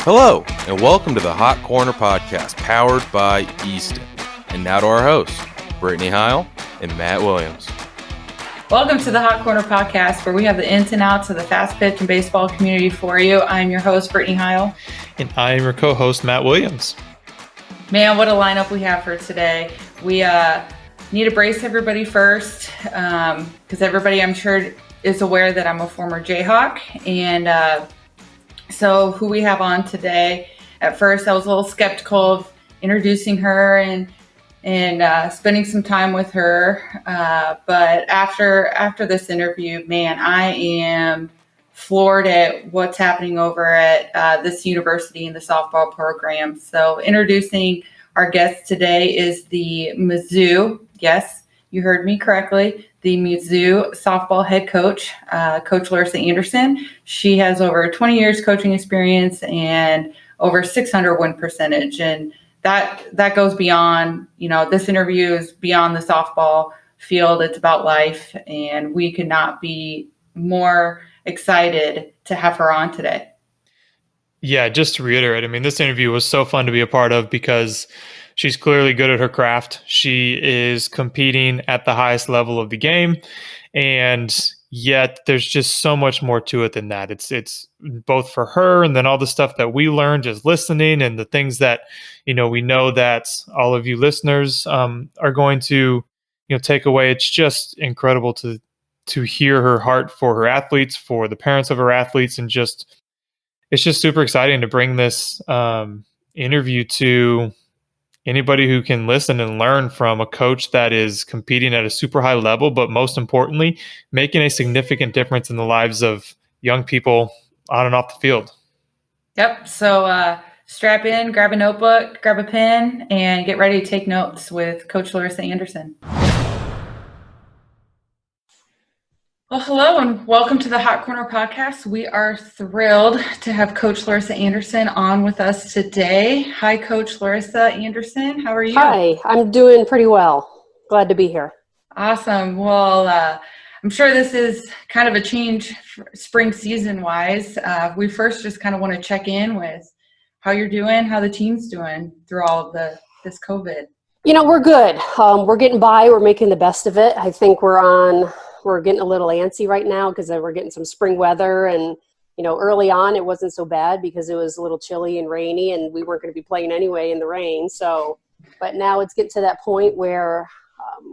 Hello, and welcome to the Hot Corner Podcast, powered by Easton. And now to our hosts, Brittany Heil and Matt Williams. Welcome to the Hot Corner Podcast, where we have the ins and outs of the fast pitch and baseball community for you. I'm your host, Brittany Heil. And I am your co-host, Matt Williams. Man, what a lineup we have for today. We need to brace everybody first, because everybody, I'm sure, is aware that I'm a former Jayhawk. And so who we have on today, at first I was a little skeptical of introducing her and spending some time with her. But after this interview, man, I am floored at what's happening over at this university in the softball program. So introducing our guest today is the Mizzou, yes, you heard me correctly, the Mizzou softball head coach, Coach Larissa Anderson. She has over 20 years coaching experience and over 600 win percentage. And that goes beyond, this interview is beyond the softball field. It's about life. And we could not be more excited to have her on today. Yeah, just to reiterate, this interview was so fun to be a part of because she's clearly good at her craft. She is competing at the highest level of the game, and yet there's just so much more to it than that. It's both for her and then all the stuff that we learned just listening and the things that, we know that all of you listeners are going to, take away. It's just incredible to hear her heart for her athletes, for the parents of her athletes, and it's just super exciting to bring this interview to anybody who can listen and learn from a coach that is competing at a super high level, but most importantly, making a significant difference in the lives of young people on and off the field. Yep. So strap in, grab a notebook, grab a pen, and get ready to take notes with Coach Larissa Anderson. Well, hello and welcome to the Hot Corner Podcast. We are thrilled to have Coach Larissa Anderson on with us today. Hi, Coach Larissa Anderson. How are you? Hi, I'm doing pretty well. Glad to be here. Awesome. Well, I'm sure this is kind of a change spring season-wise. We first just kind of want to check in with how you're doing, how the team's doing through all of this COVID. We're good. We're getting by. We're making the best of it. I think we're getting a little antsy right now because we're getting some spring weather, and early on it wasn't so bad because it was a little chilly and rainy and we weren't going to be playing anyway in the rain. But now it's getting to that point where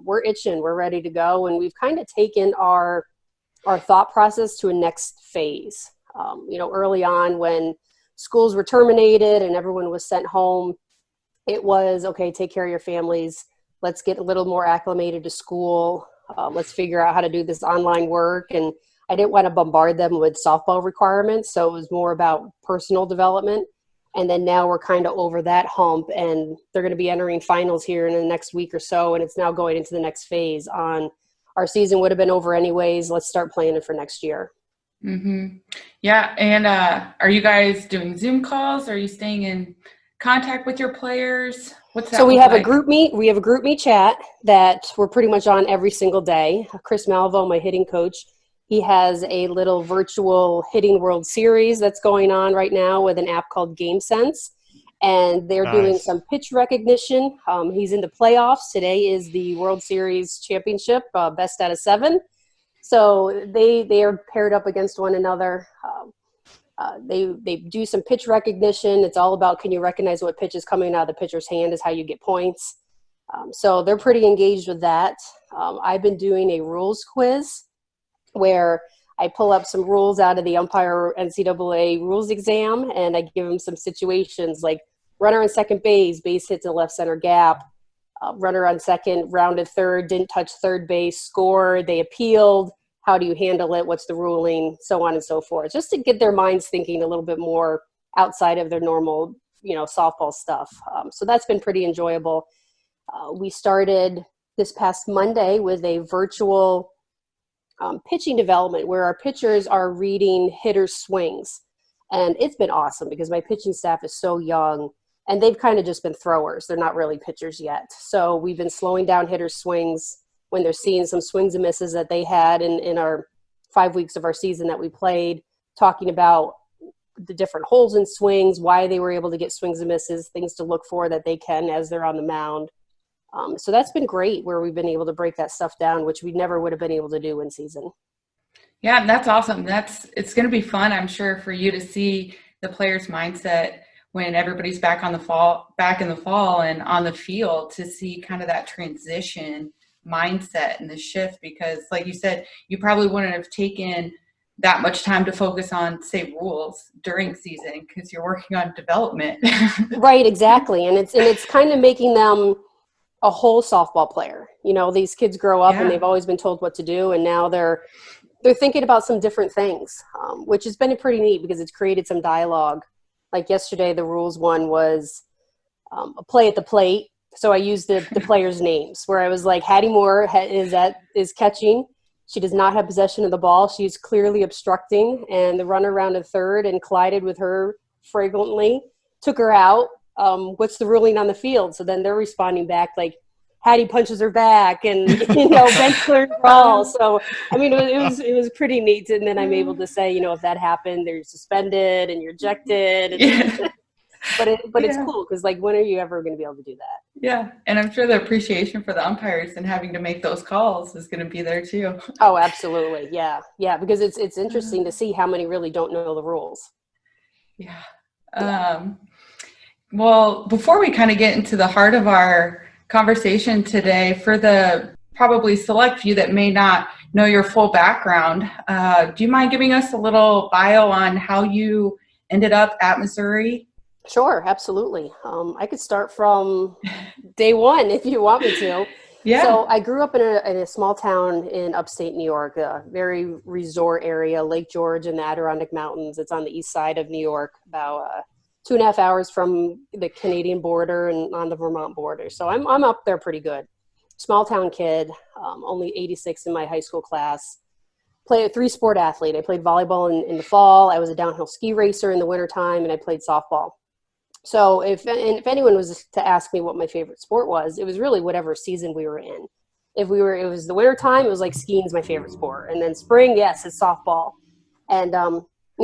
we're itching, we're ready to go, and we've kind of taken our thought process to a next phase. Early on when schools were terminated and everyone was sent home, it was okay, take care of your families, let's get a little more acclimated to school. Let's figure out how to do this online work. And I didn't want to bombard them with softball requirements. So it was more about personal development. And then now we're kind of over that hump, and they're going to be entering finals here in the next week or so. And it's now going into the next phase on our season would have been over anyways. Let's start planning for next year. Mm-hmm. Yeah. And are you guys doing Zoom calls? Are you staying in contact with your players? What's that? So we have a group meet. We have a group meet chat that we're pretty much on every single day. Chris Malvo, my hitting coach, he has a little virtual hitting World Series that's going on right now with an app called Game Sense, and they're doing some pitch recognition. He's in the playoffs. Today is the World Series championship, best out of 7. So they are paired up against one another. They do some pitch recognition. It's all about, can you recognize what pitch is coming out of the pitcher's hand is how you get points. So they're pretty engaged with that. I've been doing a rules quiz where I pull up some rules out of the umpire NCAA rules exam, and I give them some situations like runner on second base hits a left center gap, runner on second rounded third, didn't touch third base, score, they appealed. How do you handle it? What's the ruling? So on and so forth, just to get their minds thinking a little bit more outside of their normal, softball stuff. So that's been pretty enjoyable. We started this past Monday with a virtual pitching development where our pitchers are reading hitters' swings. And it's been awesome because my pitching staff is so young and they've kind of just been throwers. They're not really pitchers yet. So we've been slowing down hitters' swings when they're seeing some swings and misses that they had in our 5 weeks of our season that we played, talking about the different holes in swings, why they were able to get swings and misses, things to look for that they can as they're on the mound. So that's been great where we've been able to break that stuff down, which we never would have been able to do in season. Yeah, that's awesome. It's going to be fun, I'm sure, for you to see the players' mindset when everybody's back in the fall and on the field, to see kind of that transition mindset and the shift, because like you said, you probably wouldn't have taken that much time to focus on, say, rules during season because you're working on development. Right, exactly. And it's kind of making them a whole softball player. You know, these kids grow up and they've always been told what to do, and now they're thinking about some different things, which has been pretty neat because it's created some dialogue. Like yesterday, the rules one was a play at the plate. So I used the players' names, where I was like, Hattie Moore is catching. She does not have possession of the ball. She's clearly obstructing, and the runner rounded third and collided with her fragrantly, took her out. What's the ruling on the field? So then they're responding back like, Hattie punches her back, and bench cleared brawl. So I mean, it was pretty neat. And then I'm able to say, if that happened, they're suspended and you're ejected. And but it's cool because, like, when are you ever going to be able to do that? Yeah, and I'm sure the appreciation for the umpires and having to make those calls is going to be there too. Oh, absolutely, yeah, because it's interesting to see how many really don't know the rules. Yeah. Well, before we kind of get into the heart of our conversation today, for the probably select few that may not know your full background, do you mind giving us a little bio on how you ended up at Missouri? Sure, absolutely. I could start from day one if you want me to. Yeah. So I grew up in a small town in upstate New York, a very resort area, Lake George and the Adirondack Mountains. It's on the east side of New York, about 2.5 hours from the Canadian border and on the Vermont border. So I'm up there pretty good. Small town kid, only 86 in my high school class. Played a 3-sport athlete. I played volleyball in the fall. I was a downhill ski racer in the wintertime, and I played softball. So if anyone was to ask me what my favorite sport was, it was really whatever season we were in. It was the winter time, it was like skiing's my favorite sport. And then spring, yes, it's softball. And,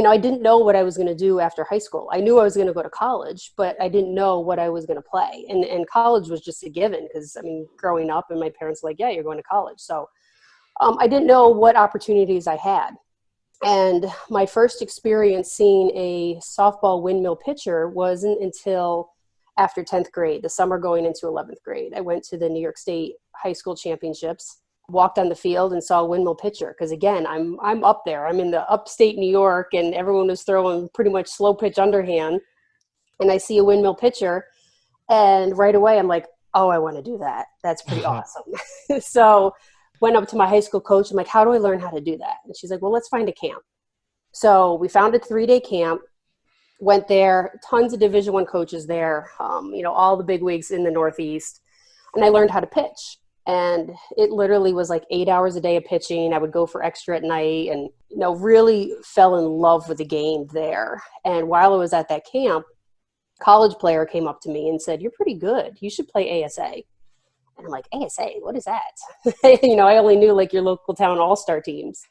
I didn't know what I was going to do after high school. I knew I was going to go to college, but I didn't know what I was going to play. And college was just a given because, growing up and my parents were like, yeah, you're going to college. So I didn't know what opportunities I had. And my first experience seeing a softball windmill pitcher wasn't until after 10th grade, the summer going into 11th grade. I went to the New York State high school championships, walked on the field and saw a windmill pitcher. Because again, I'm up there. I'm in the upstate New York, and everyone was throwing pretty much slow pitch underhand. And I see a windmill pitcher, and right away I'm like, oh, I want to do that. That's pretty awesome. So went up to my high school coach. I'm like, how do I learn how to do that? And she's like, well, let's find a camp. So we found a 3-day camp, went there, tons of Division I coaches there, all the big wigs in the Northeast. And I learned how to pitch. And it literally was like 8 hours a day of pitching. I would go for extra at night and, really fell in love with the game there. And while I was at that camp, a college player came up to me and said, you're pretty good. You should play ASA. And I'm like, ASA, what is that? I only knew like your local town all-star teams.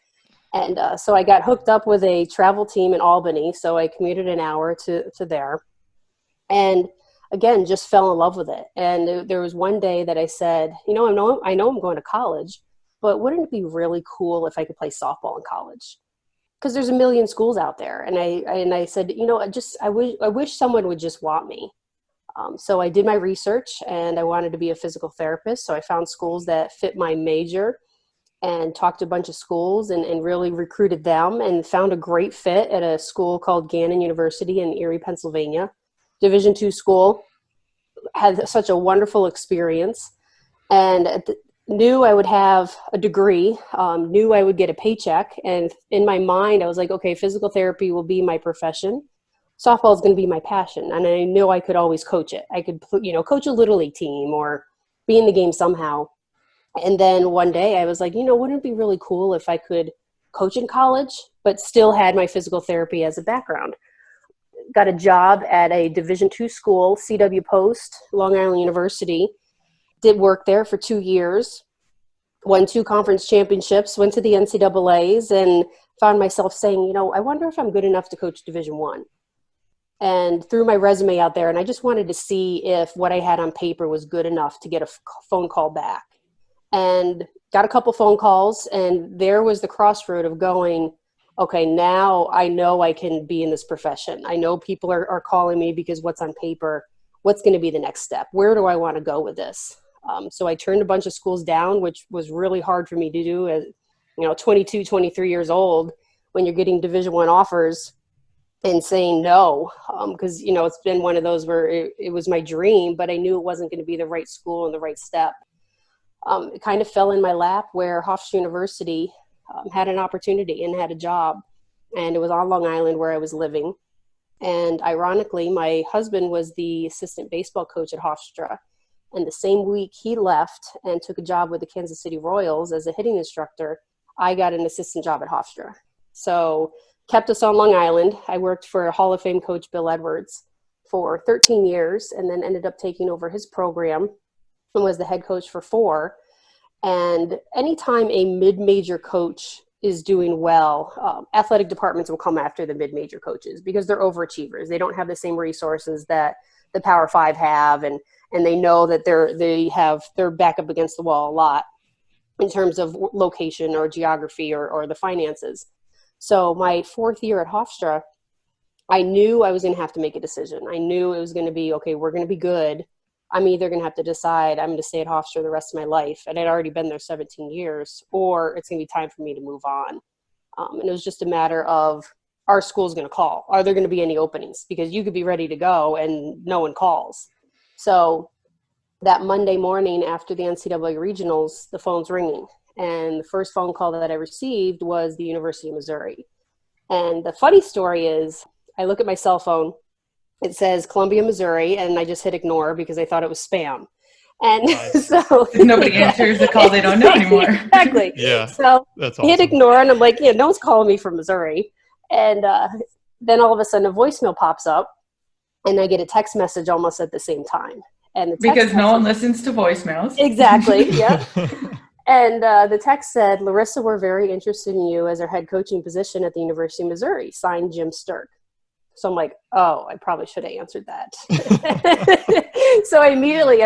And so I got hooked up with a travel team in Albany. So I commuted an hour to there. And again, just fell in love with it. And there was one day that I said, I know I'm going to college, but wouldn't it be really cool if I could play softball in college? Because there's a million schools out there. And I said, I wish someone would just want me. So I did my research, and I wanted to be a physical therapist. So I found schools that fit my major and talked to a bunch of schools and really recruited them, and found a great fit at a school called Gannon University in Erie, Pennsylvania. Division II school. Had such a wonderful experience, and knew I would have a degree, knew I would get a paycheck. And in my mind, I was like, okay, physical therapy will be my profession. Softball is going to be my passion. And I knew I could always coach it. I could, coach a little league team or be in the game somehow. And then one day I was like, wouldn't it be really cool if I could coach in college, but still had my physical therapy as a background? Got a job at a Division II school, CW Post, Long Island University. Did work there for 2 years. Won 2 conference championships, went to the NCAAs, and found myself saying, I wonder if I'm good enough to coach Division I. and threw my resume out there. And I just wanted to see if what I had on paper was good enough to get a phone call back. And got a couple phone calls, and there was the crossroad of going, okay, now I know I can be in this profession. I know people are calling me because what's on paper, what's going to be the next step? Where do I want to go with this? So I turned a bunch of schools down, which was really hard for me to do at, 22, 23 years old, when you're getting Division I offers and saying no, because, it's been one of those where it was my dream, but I knew it wasn't going to be the right school and the right step. It kind of fell in my lap where Hofstra University had an opportunity and had a job, and it was on Long Island where I was living. And ironically, my husband was the assistant baseball coach at Hofstra, and the same week he left and took a job with the Kansas City Royals as a hitting instructor, I got an assistant job at Hofstra. So kept us on Long Island. I worked for Hall of Fame coach Bill Edwards for 13 years, and then ended up taking over his program and was the head coach for 4. And anytime a mid-major coach is doing well, athletic departments will come after the mid-major coaches because they're overachievers. They don't have the same resources that the Power 5 have, and they know that they're back up against the wall a lot in terms of location or geography or the finances. So my 4th year at Hofstra, I knew I was going to have to make a decision. I knew it was going to be, okay, we're going to be good. I'm either going to have to decide I'm going to stay at Hofstra the rest of my life, and I'd already been there 17 years, or it's going to be time for me to move on. And it was just a matter of, our school's going to call. Are there going to be any openings? Because you could be ready to go and no one calls. So that Monday morning after the NCAA regionals, the phone's ringing. And the first phone call that I received was the University of Missouri. And the funny story is, I look at my cell phone, it says Columbia, Missouri, and I just hit ignore because I thought it was spam. And Nice. So nobody answers the call they don't know anymore. Exactly. Yeah. So That's I hit awesome. ignore, and I'm like, no one's calling me from Missouri. And then all of a sudden a voicemail pops up, and I get a text message almost at the same time. And the text Because no one message- listens to voicemails. Exactly. Yeah. And the text said, Larissa, we're very interested in you as our head coaching position at the University of Missouri. Signed, Jim Sturk. So I'm like, oh, I probably should have answered that. So I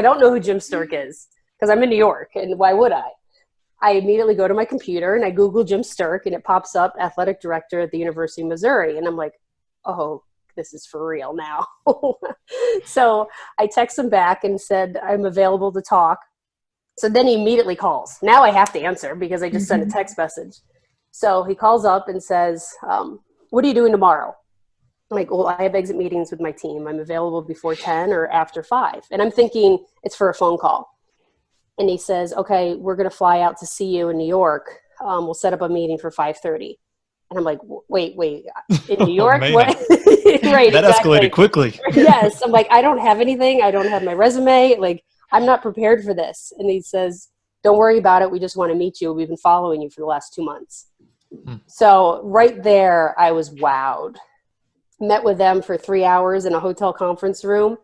don't know who Jim Sturk is because I'm in New York, and why would I? I immediately go to my computer and I Google Jim Sturk, and it pops up athletic director at the University of Missouri. And I'm like, oh, this is for real now. So I text him back and said, I'm available to talk. So then he immediately calls. Now I have to answer because I just sent a text message. So he calls up and says, what are you doing tomorrow? I'm like, well, I have exit meetings with my team. I'm available before 10 or after 5. And I'm thinking it's for a phone call. And he says, okay, we're going to fly out to see you in New York. We'll set up a meeting for 5:30. And I'm like, wait, in New York? man. What? Right, That exactly. escalated quickly. Yes. I'm like, I don't have anything. I don't have my resume. Like, I'm not prepared for this. And he says, don't worry about it. We just want to meet you. We've been following you for the last 2 months. So right there, I was wowed. Met with them for 3 hours in a hotel conference room,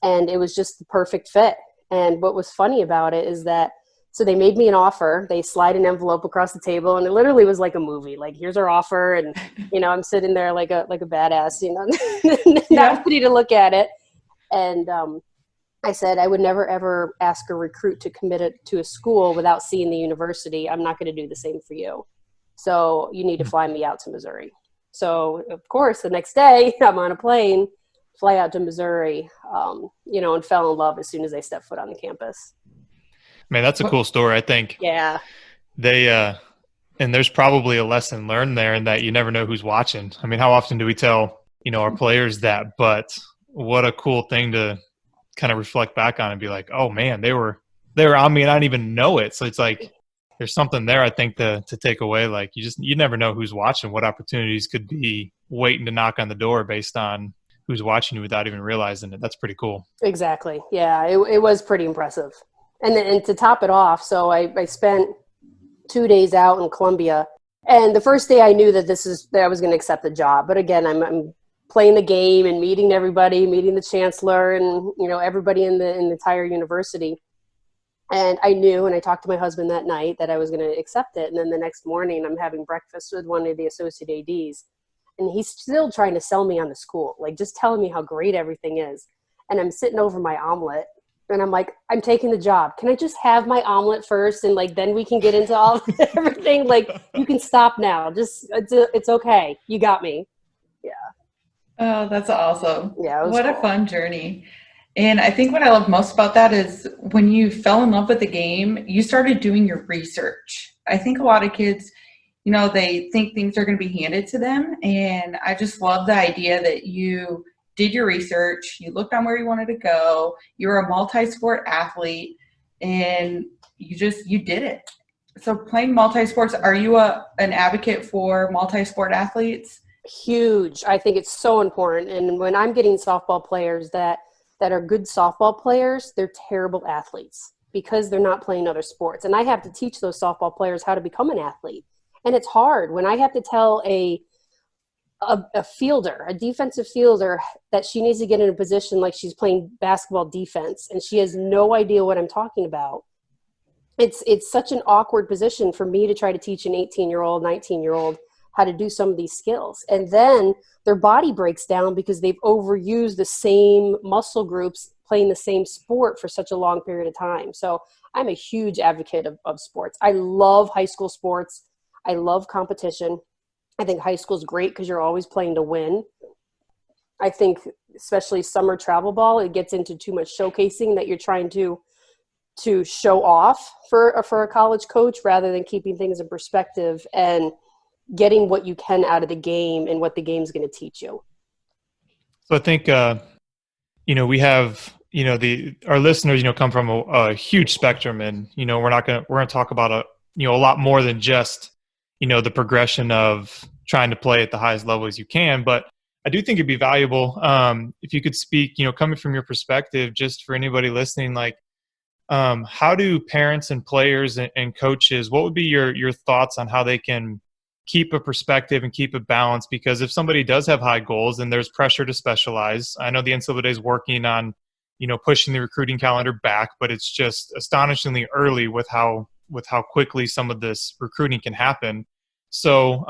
and it was just the perfect fit. And what was funny about it is that, so they made me an offer. They slide an envelope across the table, and it literally was like a movie. Like, here's our offer, and I'm sitting there like a badass, not ready to look at it. And I said I would never ever ask a recruit to commit it to a school without seeing the university. I'm not going to do the same for you. So you need to fly me out to Missouri. So, of course, the next day I'm on a plane, fly out to Missouri, and fell in love as soon as I stepped foot on the campus. Man, that's a cool story. I think Yeah. they and there's probably a lesson learned there in that you never know who's watching. I mean, how often do we tell, our players that? But what a cool thing to kind of reflect back on and be like, oh, man, they were on me and I didn't even know it. So it's like, there's something there, I think, to take away. Like, you never know who's watching, what opportunities could be waiting to knock on the door based on who's watching you without even realizing it. That's pretty cool. Exactly. Yeah, it was pretty impressive. And to top it off, so I spent 2 days out in Columbia. And the first day I knew that I was going to accept the job. But again, I'm playing the game and meeting everybody, meeting the chancellor and, everybody in the entire university. And I knew, and I talked to my husband that night, that I was going to accept it. And then the next morning, I'm having breakfast with one of the associate ADs. And he's still trying to sell me on the school, like just telling me how great everything is. And I'm sitting over my omelet and I'm like, I'm taking the job. Can I just have my omelet first? And like, then we can get into all everything. Like, you can stop now. Just, it's okay. You got me. Yeah. Oh, that's awesome. Yeah. It was What a cool. fun journey. And I think what I love most about that is when you fell in love with the game, you started doing your research. I think a lot of kids, they think things are going to be handed to them. And I just love the idea that you did your research, you looked on where you wanted to go, you were a multi-sport athlete, and you did it. So playing multi-sports, are you an advocate for multi-sport athletes? Huge. I think it's so important. And when I'm getting softball players that are good softball players, they're terrible athletes because they're not playing other sports. And I have to teach those softball players how to become an athlete. And it's hard when I have to tell a fielder, a defensive fielder, that she needs to get in a position like she's playing basketball defense and she has no idea what I'm talking about. It's such an awkward position for me to try to teach an 18-year-old, 19-year-old how to do some of these skills. And then their body breaks down because they've overused the same muscle groups playing the same sport for such a long period of time. So I'm a huge advocate of sports. I love high school sports. I love competition. I think high school is great because you're always playing to win. I think especially summer travel ball, it gets into too much showcasing that you're trying to show off for a college coach rather than keeping things in perspective and getting what you can out of the game and what the game's going to teach you. So I think, we have, our listeners, come from a huge spectrum, and, we're going to talk about a lot more than just, the progression of trying to play at the highest level as you can. But I do think it'd be valuable if you could speak, coming from your perspective, just for anybody listening, like, how do parents and players and coaches, what would be your thoughts on how they can keep a perspective and keep a balance? Because if somebody does have high goals and there's pressure to specialize, I know the NCAA is working on, pushing the recruiting calendar back, but it's just astonishingly early with how quickly some of this recruiting can happen. So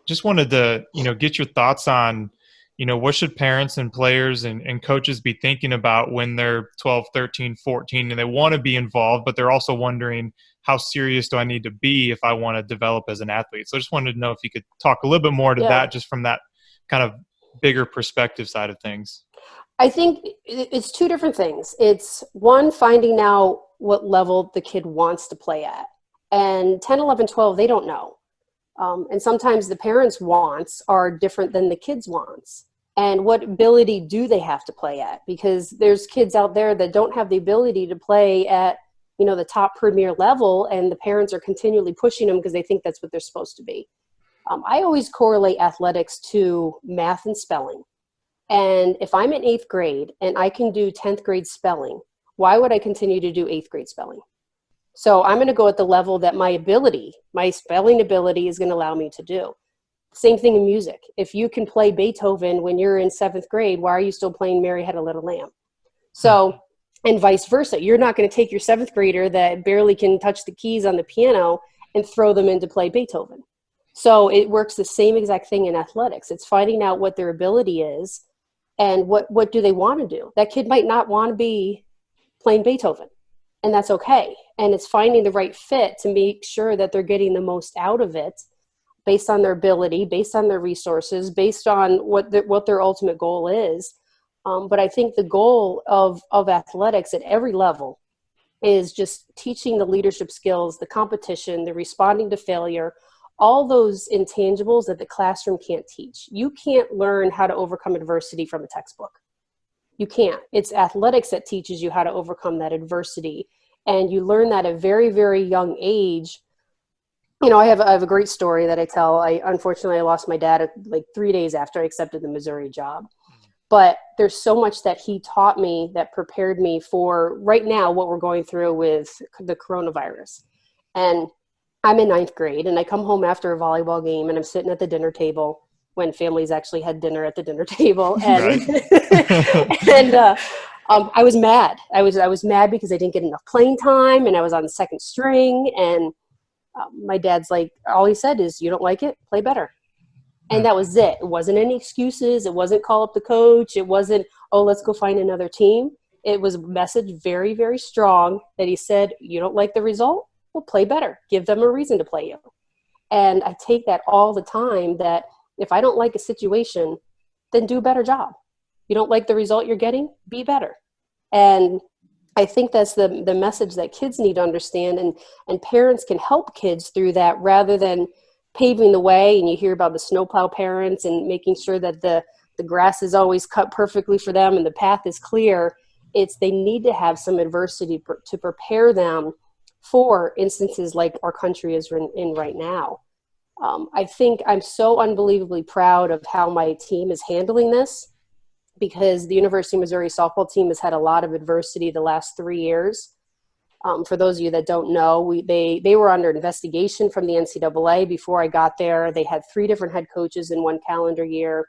just wanted to, get your thoughts on, what should parents and players and coaches be thinking about when they're 12, 13, 14, and they want to be involved, but they're also wondering, how serious do I need to be if I want to develop as an athlete? So I just wanted to know if you could talk a little bit more to that, just from that kind of bigger perspective side of things. I think it's two different things. It's one, finding out what level the kid wants to play at. And 10, 11, 12, they don't know. And sometimes the parents' wants are different than the kids' wants. And what ability do they have to play at? Because there's kids out there that don't have the ability to play at, the top premier level, and the parents are continually pushing them because they think that's what they're supposed to be. I always correlate athletics to math and spelling. And if I'm in 8th grade and I can do 10th grade spelling, why would I continue to do 8th grade spelling? So I'm going to go at the level that my spelling ability is going to allow me to do. Same thing in music. If you can play Beethoven when you're in 7th grade, why are you still playing Mary Had a Little Lamb? So, and vice versa. You're not going to take your 7th grader that barely can touch the keys on the piano and throw them in to play Beethoven. So it works the same exact thing in athletics. It's finding out what their ability is and what do they want to do. That kid might not want to be playing Beethoven, and that's okay. And it's finding the right fit to make sure that they're getting the most out of it based on their ability, based on their resources, based on what their ultimate goal is. But I think the goal of athletics at every level is just teaching the leadership skills, the competition, the responding to failure, all those intangibles that the classroom can't teach. You can't learn how to overcome adversity from a textbook. You can't. It's athletics that teaches you how to overcome that adversity. And you learn that at a very, very young age. I have a great story that I tell. Unfortunately, I lost my dad like 3 days after I accepted the Missouri job. But there's so much that he taught me that prepared me for right now what we're going through with the coronavirus. And I'm in 9th grade, and I come home after a volleyball game, and I'm sitting at the dinner table when families actually had dinner at the dinner table. And, and I was mad. I was mad because I didn't get enough playing time, and I was on the second string. And my dad's like, all he said is, "You don't like it? Play better." And that was it. It wasn't any excuses. It wasn't call up the coach. It wasn't, oh, let's go find another team. It was a message very, very strong that he said, you don't like the result? Well, play better. Give them a reason to play you. And I take that all the time, that if I don't like a situation, then do a better job. You don't like the result you're getting? Be better. And I think that's the message that kids need to understand, and parents can help kids through that rather than paving the way. And you hear about the snowplow parents and making sure that the grass is always cut perfectly for them and the path is clear. They need to have some adversity to prepare them for instances like our country is in right now. I think I'm so unbelievably proud of how my team is handling this, because the University of Missouri softball team has had a lot of adversity the last 3 years. For those of you that don't know, they were under investigation from the NCAA before I got there. They had 3 different head coaches in one calendar year.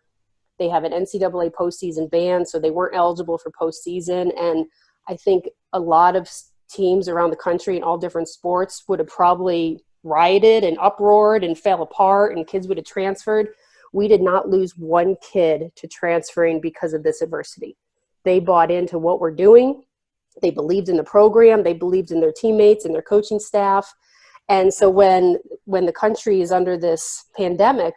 They have an NCAA postseason ban, so they weren't eligible for postseason. And I think a lot of teams around the country in all different sports would have probably rioted and uproared and fell apart, and kids would have transferred. We did not lose one kid to transferring because of this adversity. They bought into what we're doing. They believed in the program. They believed in their teammates and their coaching staff. And so when the country is under this pandemic,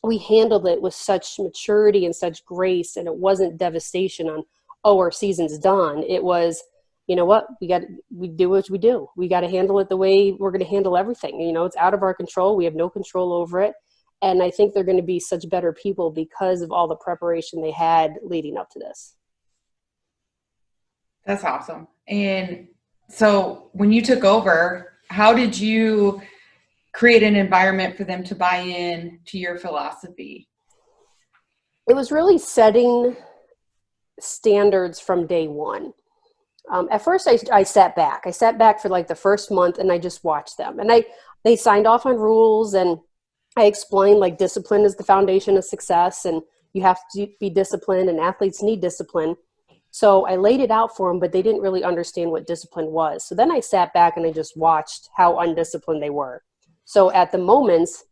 we handled it with such maturity and such grace, and it wasn't devastation on, oh, our season's done. It was, you know what, we do what we do. We got to handle it the way we're going to handle everything. You know, it's out of our control. We have no control over it. And I think they're going to be such better people because of all the preparation they had leading up to this. That's awesome. And so when you took over, how did you create an environment for them to buy in to your philosophy? It was really setting standards from day one. At first, I sat back. I sat back for like the first month, and I just watched them. And they signed off on rules, and I explained like discipline is the foundation of success, and you have to be disciplined, and athletes need discipline. So I laid it out for them, but they didn't really understand what discipline was. So then I sat back and I just watched how undisciplined they were. So at the moments,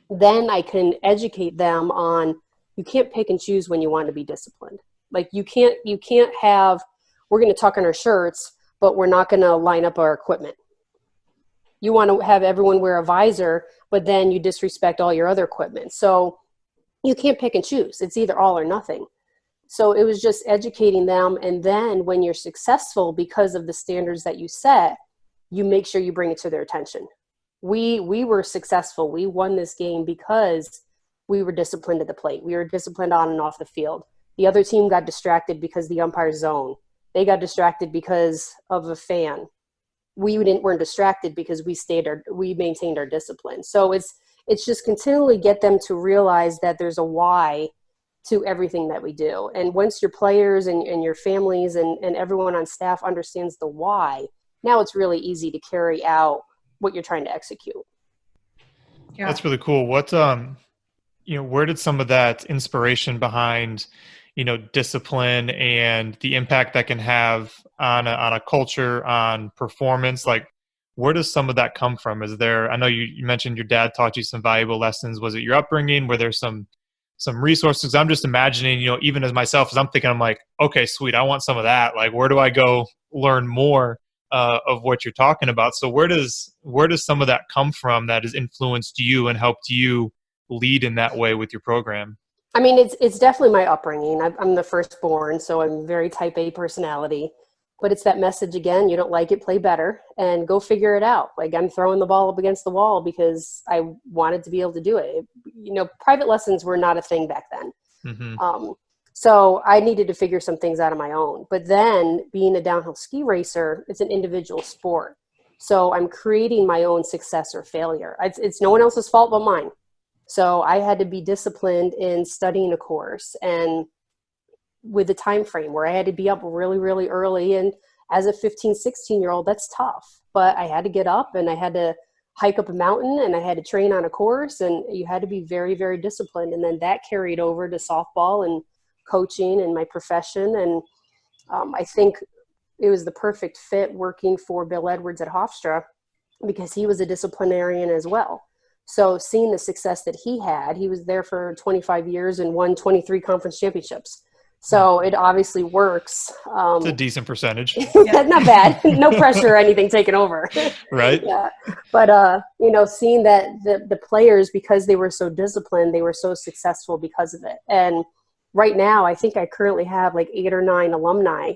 then I can educate them on, you can't pick and choose when you want to be disciplined. Like you can't have, we're going to tuck in our shirts, but we're not going to line up our equipment. You want to have everyone wear a visor, but then you disrespect all your other equipment. So you can't pick and choose. It's either all or nothing. So it was just educating them. And then when you're successful because of the standards that you set, you make sure you bring it to their attention. We were successful. We won this game because we were disciplined at the plate. We were disciplined on and off the field. The other team got distracted because the umpire's zone. They got distracted because of a fan. We weren't distracted because we maintained our discipline. So it's just continually get them to realize that there's a why to everything that we do. And once your players and your families and everyone on staff understands the why, now it's really easy to carry out what you're trying to execute. Yeah. That's really cool. What, where did some of that inspiration behind, discipline and the impact that can have on a culture, on performance, like where does some of that come from? I know you mentioned your dad taught you some valuable lessons. Was it your upbringing? Were there some resources? I'm just imagining, even as myself, as I'm thinking, I'm like, okay, sweet. I want some of that. Like, where do I go learn more of what you're talking about? So where does some of that come from that has influenced you and helped you lead in that way with your program? I mean, it's definitely my upbringing. I'm the firstborn, so I'm very type A personality, but it's that message again, you don't like it, play better and go figure it out. Like I'm throwing the ball up against the wall because I wanted to be able to do it. Private lessons were not a thing back then. Mm-hmm. So I needed to figure some things out on my own. But then being a downhill ski racer, it's an individual sport. So I'm creating my own success or failure. It's no one else's fault but mine. So I had to be disciplined in studying a course and with a time frame where I had to be up really, really early. And as a 15, 16-year-old, that's tough. But I had to get up and I had to hike up a mountain and I had to train on a course, and you had to be very, very disciplined. And then that carried over to softball and coaching and my profession. And I think it was the perfect fit working for Bill Edwards at Hofstra because he was a disciplinarian as well. So seeing the success that he was there for 25 years and won 23 conference championships. So it obviously works. It's a decent percentage. Not bad. No pressure or anything taken over. Right. Yeah. But, seeing that the players, because they were so disciplined, they were so successful because of it. And right now, I think I currently have like 8 or 9 alumni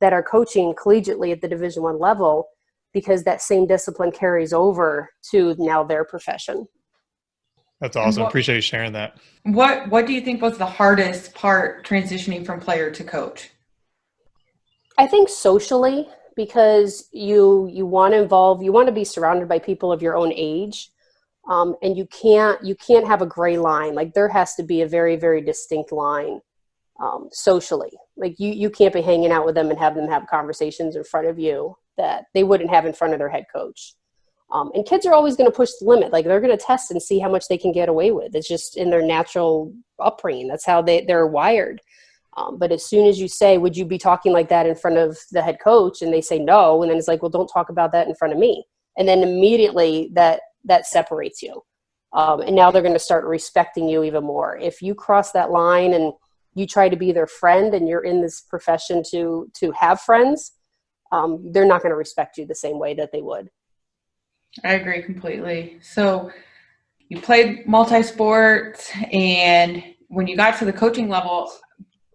that are coaching collegiately at the Division I level, because that same discipline carries over to now their profession. That's awesome. Appreciate you sharing that. What do you think was the hardest part transitioning from player to coach? I think socially, because you want to be surrounded by people of your own age. And you can't have a gray line. Like, there has to be a very, very distinct line socially. Like, you can't be hanging out with them and have them have conversations in front of you that they wouldn't have in front of their head coach. And kids are always going to push the limit. Like, they're going to test and see how much they can get away with. It's just in their natural upbringing. That's how they're wired. But as soon as you say, would you be talking like that in front of the head coach? And they say no. And then it's like, well, don't talk about that in front of me. And then immediately that separates you. And now they're going to start respecting you even more. If you cross that line and you try to be their friend and you're in this profession to have friends, they're not going to respect you the same way that they would. I agree completely. So you played multi-sport, and when you got to the coaching level,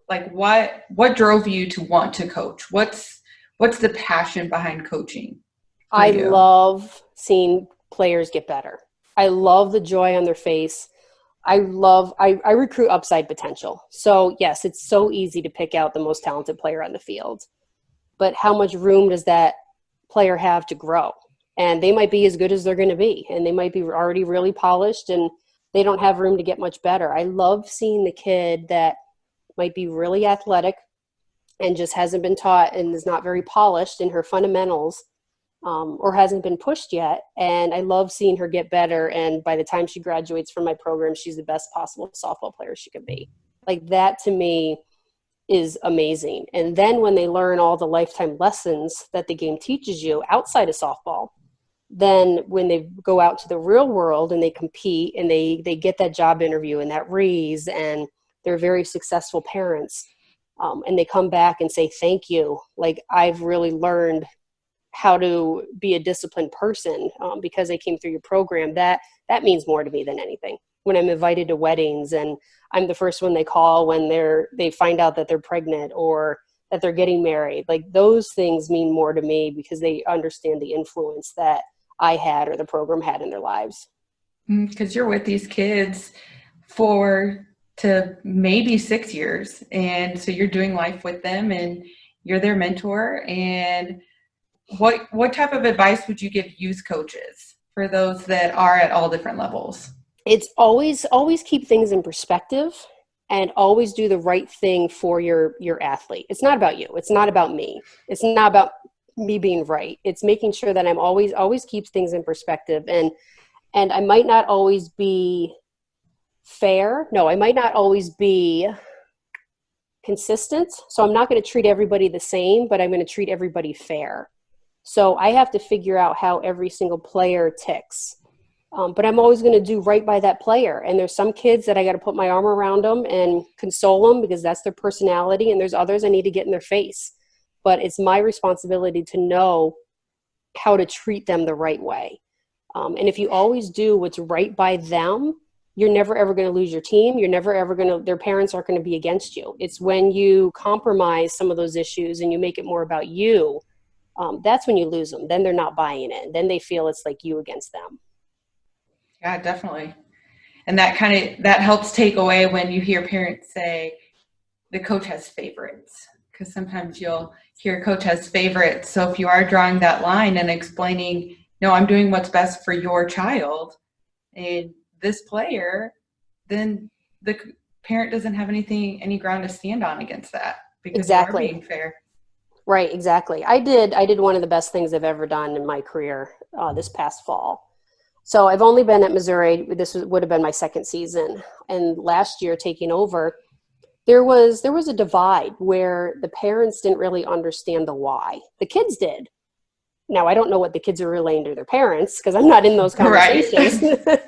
like what drove you to want to coach? What's the passion behind coaching? I love seeing players get better. I love the joy on their face. I recruit upside potential. So yes, it's so easy to pick out the most talented player on the field, but how much room does that player have to grow? And they might be as good as they're going to be, and they might be already really polished, and they don't have room to get much better. I love seeing the kid that might be really athletic and just hasn't been taught and is not very polished in her fundamentals, or hasn't been pushed yet. And I love seeing her get better. And by the time she graduates from my program, she's the best possible softball player she can be. Like, that to me is amazing. And then when they learn all the lifetime lessons that the game teaches you outside of softball, then when they go out to the real world and they compete and they get that job interview and that raise, and they're very successful parents, and they come back and say, thank you. Like, I've really learned how to be a disciplined person because I came through your program. That means more to me than anything. When I'm invited to weddings and I'm the first one they call when they find out that they're pregnant or that they're getting married, like, those things mean more to me because they understand the influence that I had or the program had in their lives. Because you're with these kids 4 to maybe 6 years. And so you're doing life with them and you're their mentor. And what type of advice would you give youth coaches for those that are at all different levels? It's always keep things in perspective and always do the right thing for your athlete. It's not about you. It's not about me. It's not about me being right. It's making sure that I'm always keeps things in perspective. And I might not always be fair. No, I might not always be consistent. So I'm not going to treat everybody the same, but I'm going to treat everybody fair. So I have to figure out how every single player ticks. But I'm always going to do right by that player. And there's some kids that I got to put my arm around them and console them because that's their personality. And there's others I need to get in their face. But it's my responsibility to know how to treat them the right way. And if you always do what's right by them, you're never, ever going to lose your team. You're never, ever going to, their parents aren't going to be against you. It's when you compromise some of those issues and you make it more about you, that's when you lose them. Then they're not buying it. Then they feel it's like you against them. Yeah, definitely. And that helps take away when you hear parents say the coach has favorites, because sometimes you'll hear coach has favorites. So if you are drawing that line and explaining, no, I'm doing what's best for your child and this player, then the parent doesn't have any ground to stand on against that because Exactly. you are being fair. Right, exactly. I did one of the best things I've ever done in my career this past fall. So I've only been at Missouri. This would have been my second season. And last year taking over, there was a divide where the parents didn't really understand the why. The kids did. Now, I don't know what the kids are relaying to their parents because I'm not in those conversations. Right.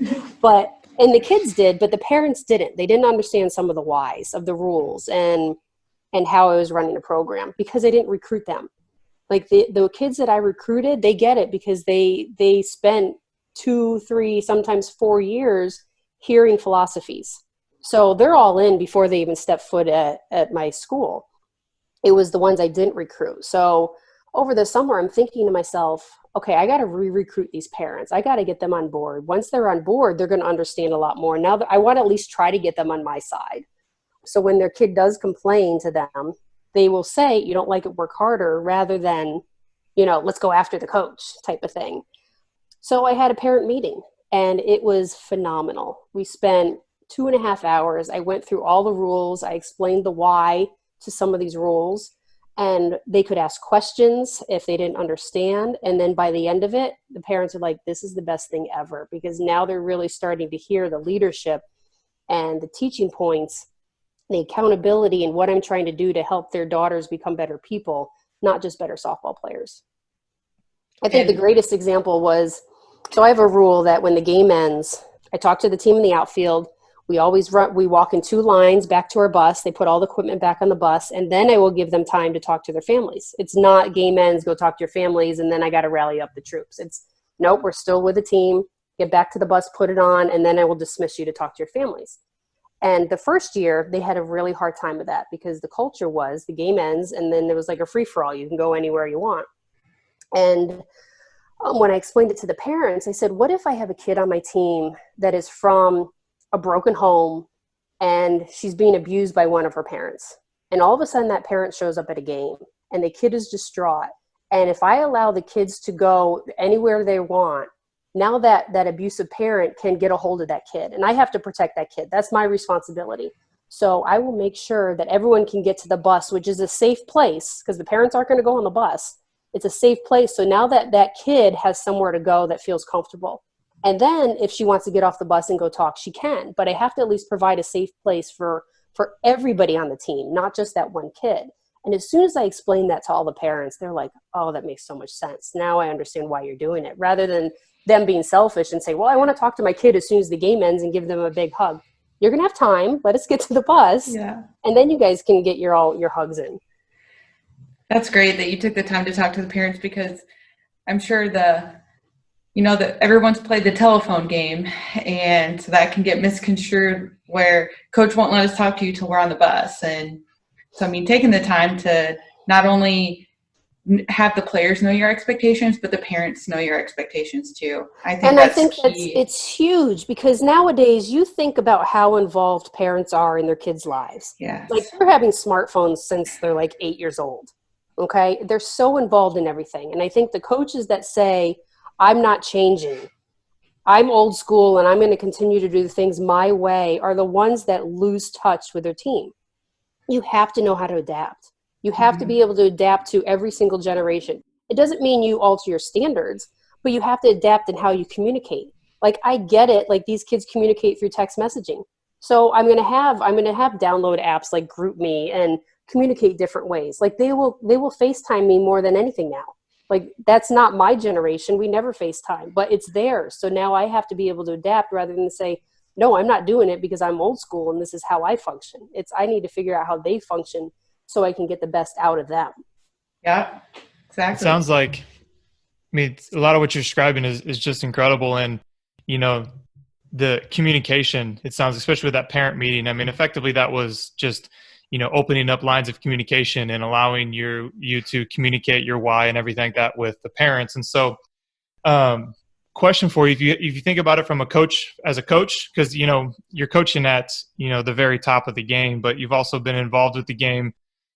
And the kids did, but the parents didn't. They didn't understand some of the whys of the rules and how I was running the program because I didn't recruit them. Like the kids that I recruited, they get it because they spent 2, 3, sometimes 4 years hearing philosophies. So they're all in before they even step foot at my school. It was the ones I didn't recruit. So over the summer, I'm thinking to myself, okay, I got to re-recruit these parents. I got to get them on board. Once they're on board, they're going to understand a lot more. Now I want to at least try to get them on my side. So when their kid does complain to them, they will say, you don't like it, work harder, rather than, let's go after the coach type of thing. So I had a parent meeting and it was phenomenal. We spent 2.5 hours. I went through all the rules. I explained the why to some of these rules, and they could ask questions if they didn't understand. And then by the end of it, the parents are like, this is the best thing ever, because now they're really starting to hear the leadership and the teaching points, the accountability, and what I'm trying to do to help their daughters become better people, not just better softball players. I think the greatest example was, so I have a rule that when the game ends, I talk to the team in the outfield. We walk in 2 lines back to our bus. They put all the equipment back on the bus, and then I will give them time to talk to their families. It's not game ends, go talk to your families, and then I got to rally up the troops. It's, nope, we're still with the team. Get back to the bus, put it on, and then I will dismiss you to talk to your families. And the first year, they had a really hard time with that because the culture was the game ends, and then there was like a free-for-all. You can go anywhere you want. And when I explained it to the parents, I said, what if I have a kid on my team that is from a broken home and she's being abused by one of her parents? And all of a sudden that parent shows up at a game and the kid is distraught. And if I allow the kids to go anywhere they want, now that abusive parent can get a hold of that kid, and I have to protect that kid. That's my responsibility. So I will make sure that everyone can get to the bus, which is a safe place because the parents aren't going to go on the bus. It's a safe place. So now that kid has somewhere to go that feels comfortable. And then if she wants to get off the bus and go talk, she can. But I have to at least provide a safe place for everybody on the team, not just that one kid. And as soon as I explain that to all the parents, they're like, oh, that makes so much sense. Now I understand why you're doing it. Rather than them being selfish and say, well, I want to talk to my kid as soon as the game ends and give them a big hug. You're going to have time. Let us get to the bus. Yeah. And then you guys can get your hugs in. That's great that you took the time to talk to the parents, because I'm sure that everyone's played the telephone game, and so that can get misconstrued where coach won't let us talk to you till we're on the bus. And so, taking the time to not only have the players know your expectations, but the parents know your expectations too. I think it's huge, because nowadays you think about how involved parents are in their kids' lives. Yes. Like, they're having smartphones since they're like 8 years old. Okay. They're so involved in everything. And I think the coaches that say, I'm not changing, I'm old school, and I'm going to continue to do things my way, are the ones that lose touch with their team. You have to know how to adapt. You have to be able to adapt to every single generation. It doesn't mean you alter your standards, but you have to adapt in how you communicate. Like, I get it. Like, these kids communicate through text messaging. So I'm going to have download apps like GroupMe and communicate different ways. Like, they will FaceTime me more than anything now. Like, that's not my generation. We never FaceTime, but it's theirs. So now I have to be able to adapt rather than say, no, I'm not doing it because I'm old school and this is how I function. I need to figure out how they function so I can get the best out of them. Yeah, exactly. It sounds like, a lot of what you're describing is just incredible. And, the communication, it sounds, especially with that parent meeting, effectively that was just, opening up lines of communication and allowing you to communicate your why and everything like that with the parents. And so, question for you, if you think about it from as a coach, because, you're coaching at, the very top of the game, but you've also been involved with the game,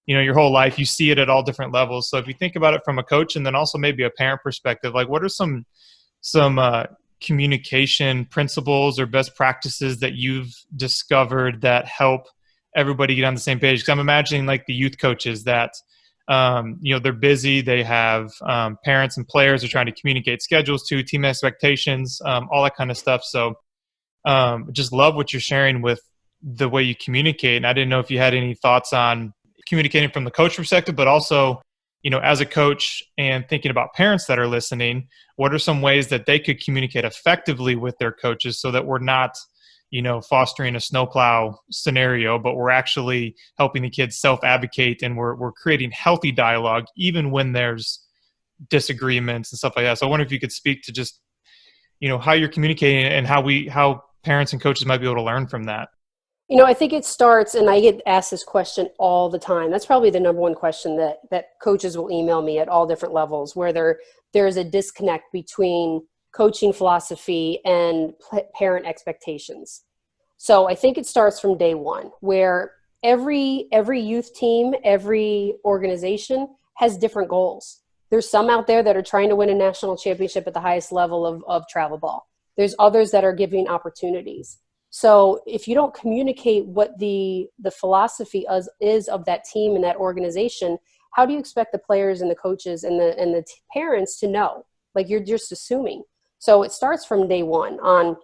your whole life. You see it at all different levels. So if you think about it from a coach and then also maybe a parent perspective, like, what are some communication principles or best practices that you've discovered that help everybody get on the same page? Because I'm imagining like the youth coaches that, they're busy. They have parents and players are trying to communicate schedules to, team expectations, all that kind of stuff. So just love what you're sharing with the way you communicate. And I didn't know if you had any thoughts on communicating from the coach perspective, but also, as a coach and thinking about parents that are listening, what are some ways that they could communicate effectively with their coaches so that we're not, fostering a snowplow scenario, but we're actually helping the kids self-advocate, and we're creating healthy dialogue even when there's disagreements and stuff like that. So I wonder if you could speak to just, how you're communicating and how parents and coaches might be able to learn from that. I think it starts, and I get asked this question all the time. That's probably the number one question that coaches will email me at all different levels, where there's a disconnect between coaching philosophy and parent expectations. So I think it starts from day one, where every youth team, every organization has different goals. There's some out there that are trying to win a national championship at the highest level of travel ball. There's others that are giving opportunities. So if you don't communicate what the philosophy is of that team and that organization, how do you expect the players and the coaches and the parents to know? Like, you're just assuming. So it starts from day one on,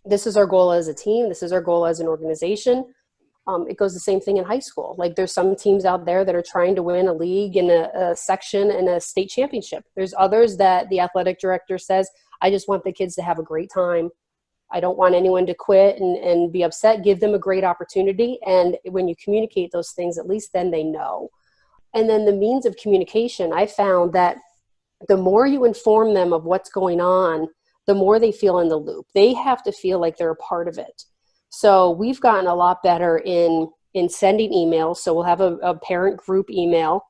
this is our goal as a team. This is our goal as an organization. It goes the same thing in high school. Like, there's some teams out there that are trying to win a league and a section and a state championship. There's others that the athletic director says, I just want the kids to have a great time. I don't want anyone to quit and be upset. Give them a great opportunity. And when you communicate those things, at least then they know. And then the means of communication, I found that the more you inform them of what's going on, the more they feel in the loop. They have to feel like they're a part of it. So we've gotten a lot better in sending emails. So we'll have a parent group email.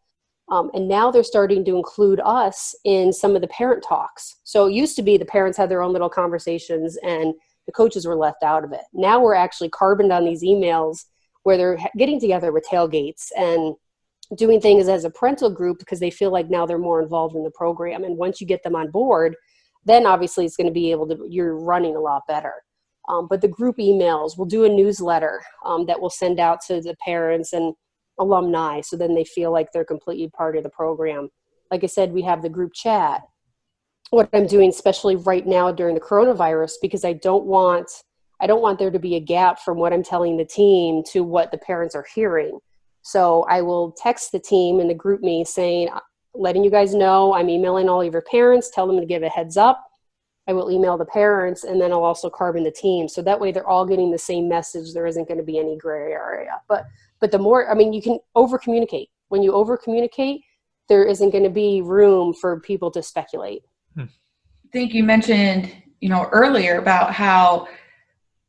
And now they're starting to include us in some of the parent talks. So it used to be the parents had their own little conversations and the coaches were left out of it. Now we're actually carboned on these emails where they're getting together with tailgates and doing things as a parental group because they feel like now they're more involved in the program. And once you get them on board, then obviously it's going to be you're running a lot better. But the group emails, we'll do a newsletter that we'll send out to the parents and alumni, so then they feel like they're completely part of the program. Like I said, we have the group chat. What I'm doing, especially right now during the coronavirus, because I don't want there to be a gap from what I'm telling the team to what the parents are hearing. So I will text the team in the group me saying, letting you guys know I'm emailing all of your parents, tell them to give a heads up. I will email the parents, and then I'll also carbon the team. So that way they're all getting the same message. There isn't going to be any gray area. But the more, you can over-communicate. When you over-communicate, there isn't going to be room for people to speculate. I think you mentioned, earlier about how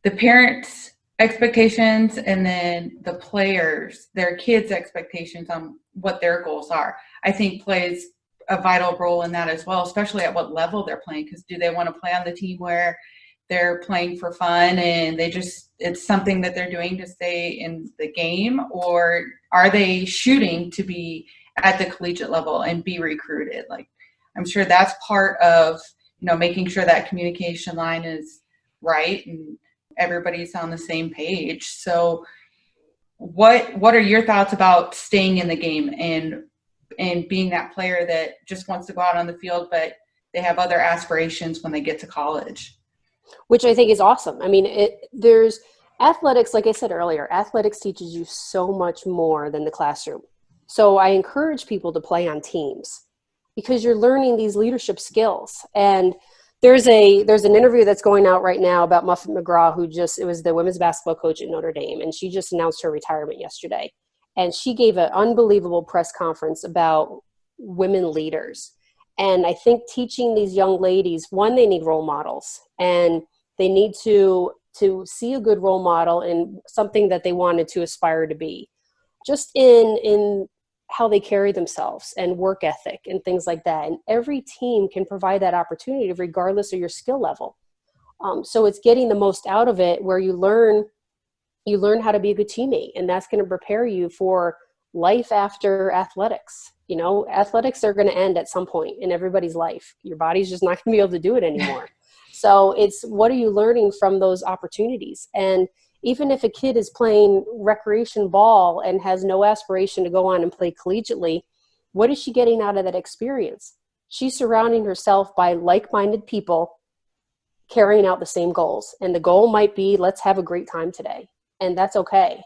the parents' expectations and then the players, their kids' expectations on what their goals are, I think plays a vital role in that as well, especially at what level they're playing. Because do they want to play on the team where they're playing for fun and it's something that they're doing to stay in the game, or are they shooting to be at the collegiate level and be recruited? Like, I'm sure that's part of, making sure that communication line is right and everybody's on the same page. So what are your thoughts about staying in the game and being that player that just wants to go out on the field, but they have other aspirations when they get to college? Which I think is awesome. There's athletics, like I said earlier, athletics teaches you so much more than the classroom. So I encourage people to play on teams because you're learning these leadership skills. And there's an interview that's going out right now about Muffet McGraw, it was the women's basketball coach at Notre Dame, and she just announced her retirement yesterday. And she gave an unbelievable press conference about women leaders. And I think teaching these young ladies, one, they need role models, and they need to see a good role model in something that they wanted to aspire to be, just in how they carry themselves and work ethic and things like that. And every team can provide that opportunity regardless of your skill level. So it's getting the most out of it, where you learn how to be a good teammate, and that's going to prepare you for life after athletics. Athletics are going to end at some point in everybody's life. Your body's just not going to be able to do it anymore. So it's, what are you learning from those opportunities? And even if a kid is playing recreation ball and has no aspiration to go on and play collegiately, what is she getting out of that experience? She's surrounding herself by like-minded people carrying out the same goals. And the goal might be, let's have a great time today. And that's okay,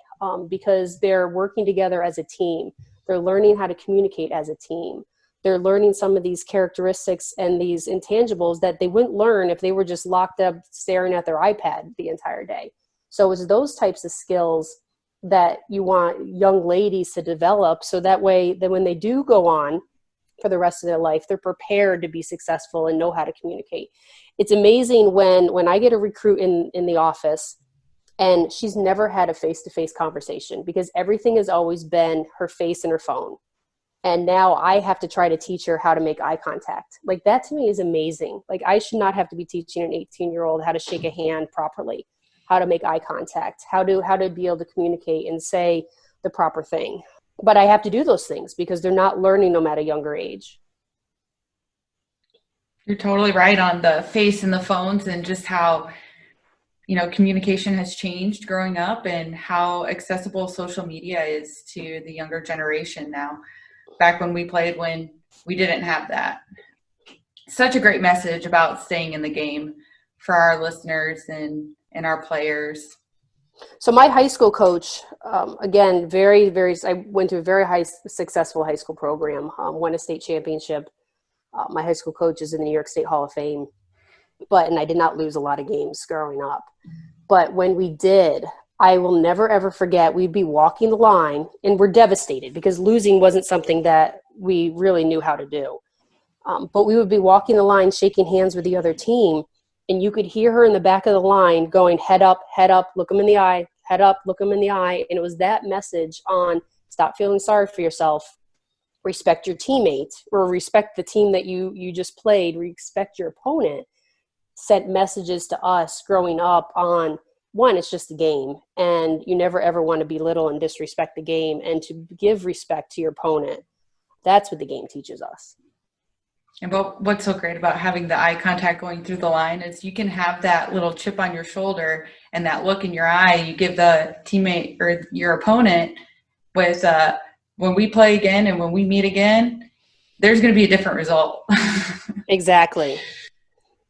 because they're working together as a team. They're learning how to communicate as a team. They're learning some of these characteristics and these intangibles that they wouldn't learn if they were just locked up staring at their iPad the entire day. So it's those types of skills that you want young ladies to develop, so that way that when they do go on for the rest of their life, they're prepared to be successful and know how to communicate. It's amazing when I get a recruit in the office and she's never had a face-to-face conversation, because everything has always been her face and her phone. And now I have to try to teach her how to make eye contact. Like, that to me is amazing. Like, I should not have to be teaching an 18-year-old how to shake a hand properly, how to make eye contact, how to be able to communicate and say the proper thing. But I have to do those things because they're not learning them at a younger age. You're totally right on the face and the phones, and just how, communication has changed growing up and how accessible social media is to the younger generation now. Back when we played, when we didn't have that. Such a great message about staying in the game for our listeners and our players. So my high school coach, again, I went to a very successful high school program, won a state championship. My high school coach is in the New York State Hall of Fame, and I did not lose a lot of games growing up. But when we did, I will never, ever forget, we'd be walking the line and we're devastated because losing wasn't something that we really knew how to do. But we would be walking the line, shaking hands with the other team, and you could hear her in the back of the line going, head up, look them in the eye, head up, look them in the eye. And it was that message on stop feeling sorry for yourself, respect your teammate, or respect the team that you just played, respect your opponent, sent messages to us growing up on, one, it's just a game, and you never ever want to belittle and disrespect the game, and to give respect to your opponent. That's what the game teaches us. And what's so great about having the eye contact going through the line is you can have that little chip on your shoulder and that look in your eye you give the teammate or your opponent with when we play again and when we meet again, there's going to be a different result. Exactly.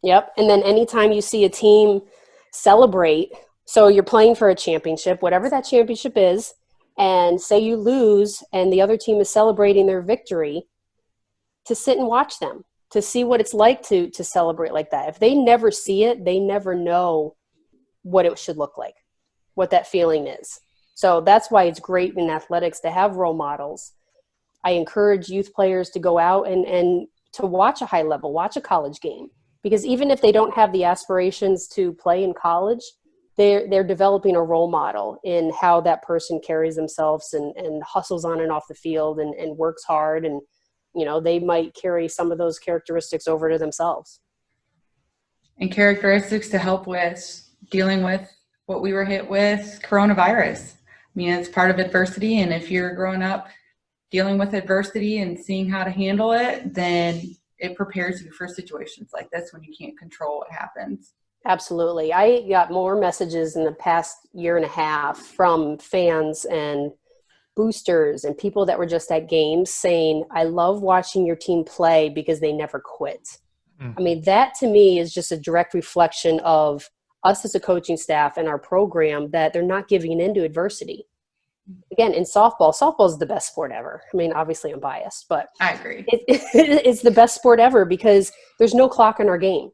Yep. And then anytime you see a team celebrate, so you're playing for a championship, whatever that championship is, and say you lose and the other team is celebrating their victory, to sit and watch them, to see what it's like to celebrate like that. If they never see it, they never know what it should look like, what that feeling is. So that's why it's great in athletics to have role models. I encourage youth players to go out and to watch a high level, watch a college game, because even if they don't have the aspirations to play in college, they're developing a role model in how that person carries themselves and hustles on and off the field and works hard, and they might carry some of those characteristics over to themselves. And characteristics to help with dealing with what we were hit with, coronavirus. I mean, it's part of adversity, and if you're growing up dealing with adversity and seeing how to handle it, then it prepares you for situations like this when you can't control what happens. Absolutely. I got more messages in the past year and a half from fans and boosters and people that were just at games saying, I love watching your team play because they never quit. I mean, that to me is just a direct reflection of us as a coaching staff and our program, that they're not giving in to adversity. Again, in softball is the best sport ever. I mean, obviously I'm biased, but I agree. It's the best sport ever because there's no clock in our game.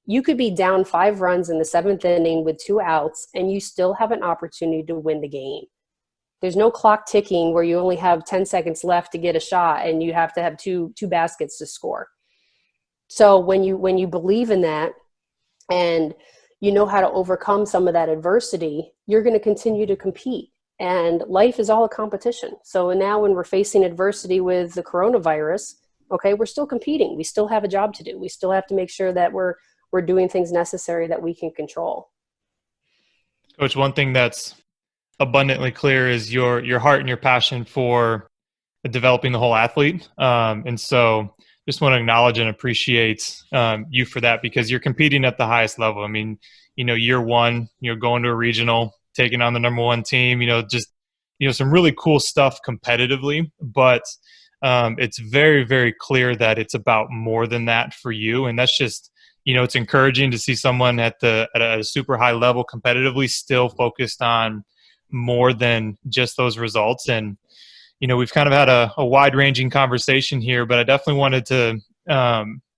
You could be down 5 runs in the 7th inning with 2 outs, and you still have an opportunity to win the game. There's no clock ticking where you only have 10 seconds left to get a shot and you have to have two baskets to score. So when you believe in that and you know how to overcome some of that adversity, you're going to continue to compete. And life is all a competition. So now when we're facing adversity with the coronavirus, okay, we're still competing. We still have a job to do. We still have to make sure that we're doing things necessary that we can control. Coach, one thing that's abundantly clear is your heart and your passion for developing the whole athlete. And so just want to acknowledge and appreciate you for that, because you're competing at the highest level. I mean, year one, going to a regional, taking on the number 1 team, just, some really cool stuff competitively, but it's very, very clear that it's about more than that for you. And that's just, it's encouraging to see someone at a super high level competitively still focused on more than just those results. And, we've kind of had a wide-ranging conversation here, but I definitely wanted to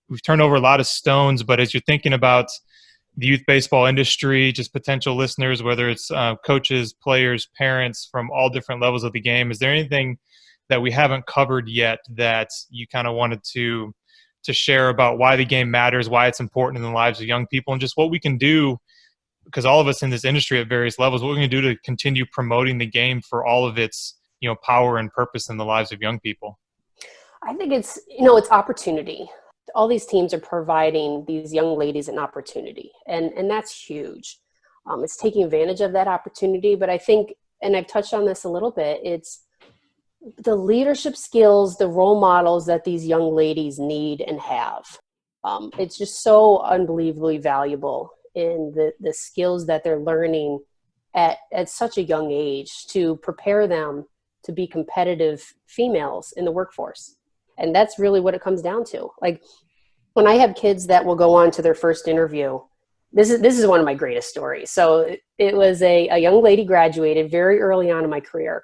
we've turned over a lot of stones, but as you're thinking about the youth baseball industry, just potential listeners, whether it's coaches, players, parents from all different levels of the game, is there anything that we haven't covered yet that you kind of wanted to share about why the game matters, why it's important in the lives of young people, and just what we can do, because all of us in this industry at various levels, what we can do to continue promoting the game for all of its, power and purpose in the lives of young people? I think it's opportunity. All these teams are providing these young ladies an opportunity, and that's huge. It's taking advantage of that opportunity, but I think, and I've touched on this a little bit, it's the leadership skills, the role models that these young ladies need and have. It's just so unbelievably valuable in the skills that they're learning at such a young age to prepare them to be competitive females in the workforce. And that's really what it comes down to. Like, when I have kids that will go on to their first interview, this is one of my greatest stories. So it was a young lady graduated very early on in my career.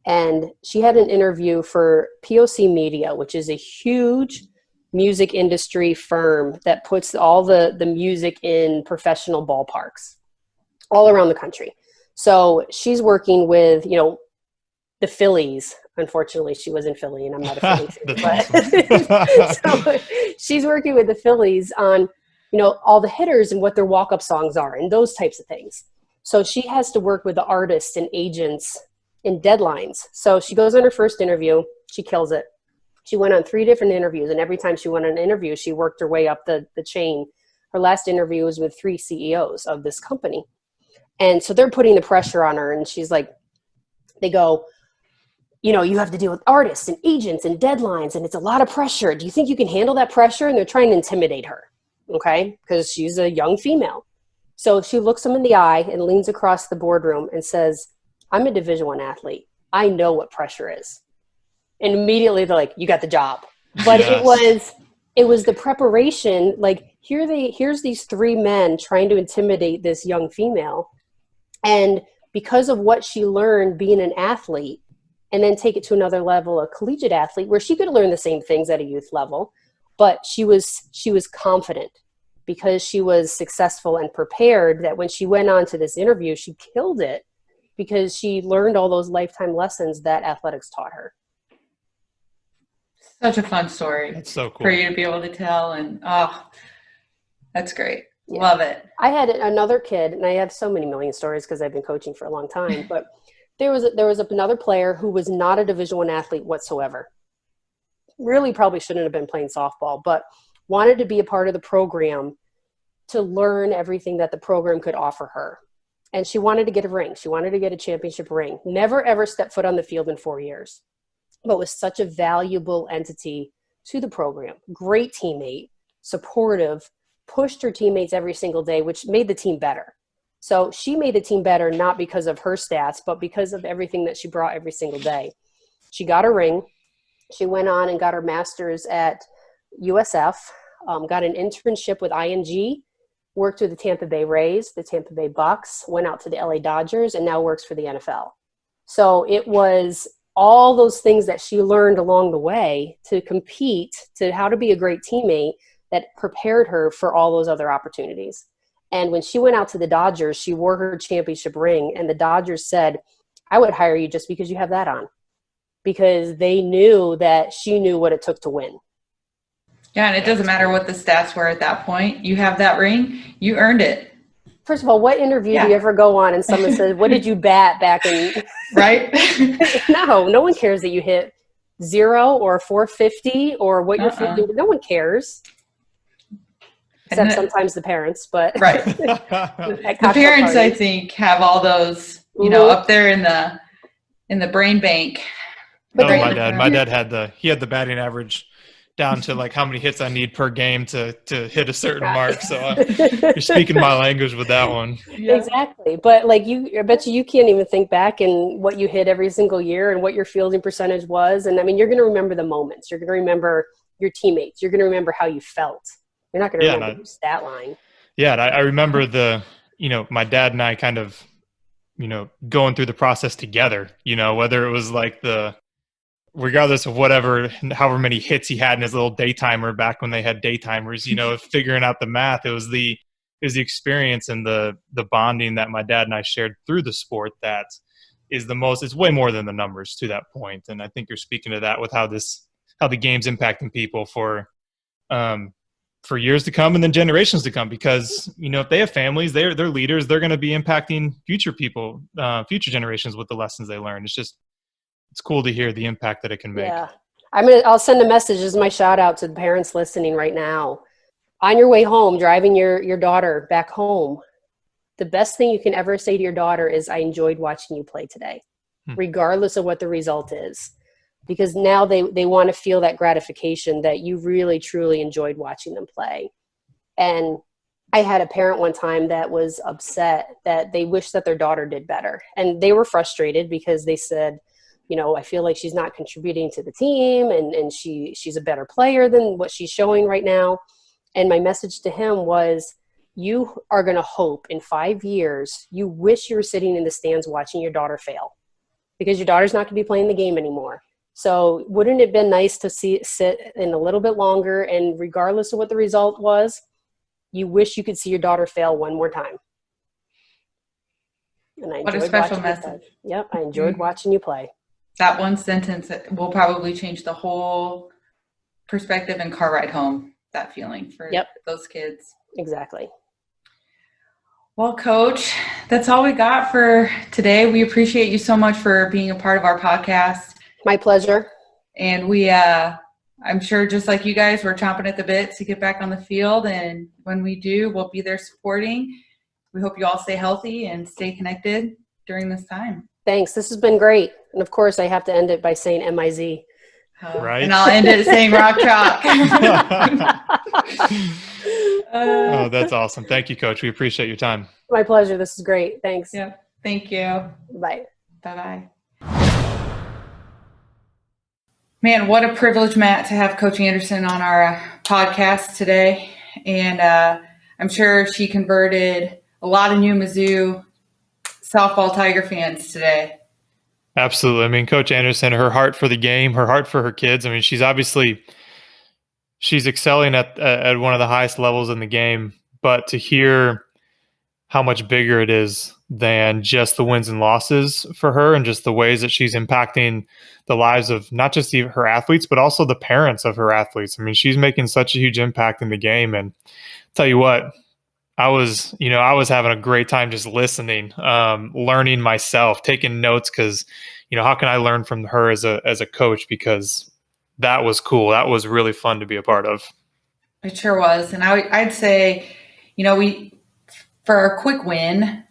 And she had an interview for POC Media, which is a huge music industry firm that puts all the music in professional ballparks all around the country. So she's working with, the Phillies. Unfortunately, she was in Philly, and I'm not a Philly fan. But so she's working with the Phillies on, all the hitters and what their walk-up songs are and those types of things. So she has to work with the artists and agents in deadlines. So she goes on her first interview. She kills it. She went on 3 different interviews, and every time she went on an interview, she worked her way up the chain. Her last interview was with 3 CEOs of this company. And so they're putting the pressure on her, and she's like, they go, you have to deal with artists and agents and deadlines, and it's a lot of pressure. Do you think you can handle that pressure? And they're trying to intimidate her, okay, because she's a young female. So she looks them in the eye and leans across the boardroom and says, I'm a Division I athlete. I know what pressure is. And immediately they're like, you got the job. But yes. it was the preparation. Like, here's these 3 men trying to intimidate this young female. And because of what she learned being an athlete, and then take it to another level, a collegiate athlete, where she could learn the same things at a youth level, but she was confident because she was successful and prepared, that when she went on to this interview, she killed it because she learned all those lifetime lessons that athletics taught her. Such a fun story. That's so cool for you to be able to tell. And that's great. Yeah. Love it. I had another kid, and I have so many million stories because I've been coaching for a long time, but there was another player who was not a Division I athlete whatsoever. Really probably shouldn't have been playing softball, but wanted to be a part of the program to learn everything that the program could offer her. And she wanted to get a ring. She wanted to get a championship ring. Never, ever stepped foot on the field in 4 years, but was such a valuable entity to the program. Great teammate, supportive, pushed her teammates every single day, which made the team better. So she made the team better, not because of her stats, but because of everything that she brought every single day. She got a ring. She went on and got her master's at USF, got an internship with ING, worked with the Tampa Bay Rays, the Tampa Bay Bucks, went out to the LA Dodgers, and now works for the NFL. So it was all those things that she learned along the way to compete, to how to be a great teammate, that prepared her for all those other opportunities. And when she went out to the Dodgers, she wore her championship ring, and the Dodgers said, I would hire you just because you have that on, because they knew that she knew what it took to win. Yeah, and it doesn't matter what the stats were at that point. You have that ring, you earned it. First of all, what interview do you ever go on and someone says, what did you bat back in? Right? No one cares that you hit 0 or 450 or what you're feeling. No one cares. Except sometimes the parents, but right. The parents, parties, I think, have all those, up there in the brain bank. But my dad had the batting average down to like how many hits I need per game to hit a certain mark. So you're speaking my language with that one. Yeah. Exactly. But like I bet you can't even think back and what you hit every single year and what your fielding percentage was. And I mean, you're going to remember the moments. You're going to remember your teammates. You're going to remember how you felt. You're not going to remember your stat line. Yeah. And I remember my dad and I kind of, going through the process together, whether it was like the regardless of however many hits he had in his little daytimer back when they had daytimers, figuring out the math, it was the experience and the bonding that my dad and I shared through the sport that is it's way more than the numbers to that point. And I think you're speaking to that with how the game's impacting people for years to come and then generations to come, because, if they have families, they're leaders, they're going to be impacting future people, future generations with the lessons they learn. It's cool to hear the impact that it can make. Yeah. I'll send a message as my shout out to the parents listening right now. On your way home, driving your daughter back home, the best thing you can ever say to your daughter is, I enjoyed watching you play today, regardless of what the result is. Because now they want to feel that gratification that you really, truly enjoyed watching them play. And I had a parent one time that was upset that they wished that their daughter did better. And they were frustrated because they said, I feel like she's not contributing to the team and she's a better player than what she's showing right now. And my message to him was, you are going to hope in 5 years, you wish you were sitting in the stands watching your daughter fail, because your daughter's not going to be playing the game anymore. So wouldn't it have been nice to sit in a little bit longer, and regardless of what the result was, you wish you could see your daughter fail one more time. And I What a special message. Yep, I enjoyed watching you play. That one sentence will probably change the whole perspective and car ride home, that feeling for those kids. Exactly. Well, Coach, that's all we got for today. We appreciate you so much for being a part of our podcast. My pleasure. And we, I'm sure just like you guys, we're chomping at the bit to get back on the field. And when we do, we'll be there supporting. We hope you all stay healthy and stay connected during this time. Thanks. This has been great. And of course, I have to end it by saying MIZ. Right. And I'll end it saying Rock Chalk. Oh, that's awesome. Thank you, Coach. We appreciate your time. My pleasure. This is great. Thanks. Yeah. Thank you. Bye. Bye-bye. Man, what a privilege, Matt, to have Coach Anderson on our podcast today. And I'm sure she converted a lot of new Mizzou softball Tiger fans today. Absolutely. I mean, Coach Anderson, her heart for the game, her heart for her kids. I mean, she's excelling at one of the highest levels in the game, but to hear how much bigger it is than just the wins and losses for her, and just the ways that she's impacting the lives of not just her athletes, but also the parents of her athletes. I mean, she's making such a huge impact in the game. And I'll tell you what, I was having a great time just listening, learning myself, taking notes, because, how can I learn from her as a coach? Because that was cool. That was really fun to be a part of. It sure was. And I'd say, for a quick win,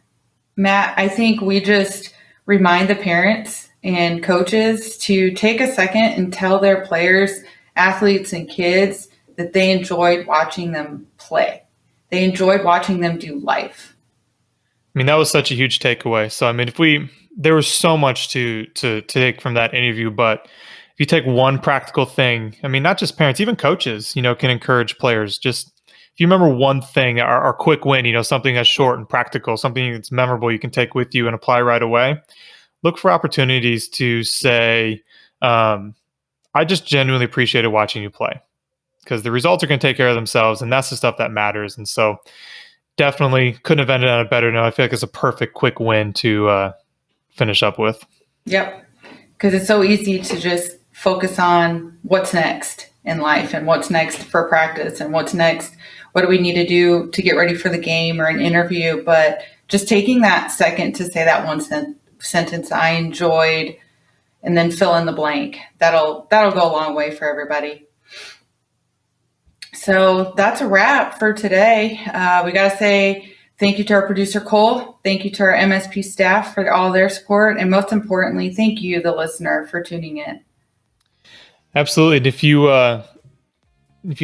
Matt, I think we just remind the parents and coaches to take a second and tell their players, athletes, and kids that they enjoyed watching them play. They enjoyed watching them do life. I mean, that was such a huge takeaway. So, I mean, there was so much to take from that interview, but if you take one practical thing, I mean, not just parents, even coaches, can encourage players. Just if you remember one thing, our quick win, something that's short and practical, something that's memorable you can take with you and apply right away. Look for opportunities to say, I just genuinely appreciated watching you play, because the results are going to take care of themselves, and that's the stuff that matters. And so definitely couldn't have ended on a better note. I feel like it's a perfect quick win to finish up with. Yep. Because it's so easy to just focus on what's next in life and what's next for practice and what's next. What do we need to do to get ready for the game or an interview? But just taking that second to say that one sentence, I enjoyed, and then fill in the blank. That'll go a long way for everybody. So that's a wrap for today. We got to say thank you to our producer, Cole. Thank you to our MSP staff for all their support. And most importantly, thank you, the listener, for tuning in. Absolutely. And if you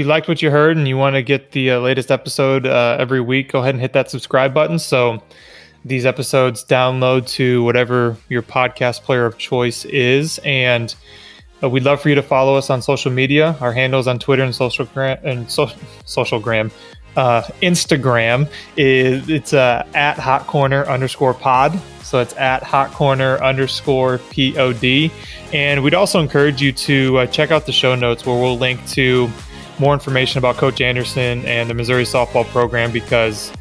liked what you heard and you want to get the latest episode every week, go ahead and hit that subscribe button. So these episodes download to whatever your podcast player of choice is. And we'd love for you to follow us on social media. Our handles on Twitter and Socialgram Instagram it's at hotcorner_pod. So it's at hotcorner_pod. And we'd also encourage you to check out the show notes where we'll link to more information about Coach Anderson and the Missouri softball program, because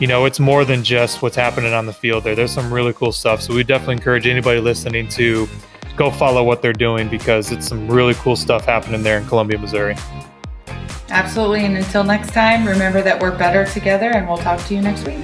it's more than just what's happening on the field there. There's some really cool stuff. So we definitely encourage anybody listening to go follow what they're doing, because it's some really cool stuff happening there in Columbia, Missouri. Absolutely. And until next time, remember that we're better together, and we'll talk to you next week.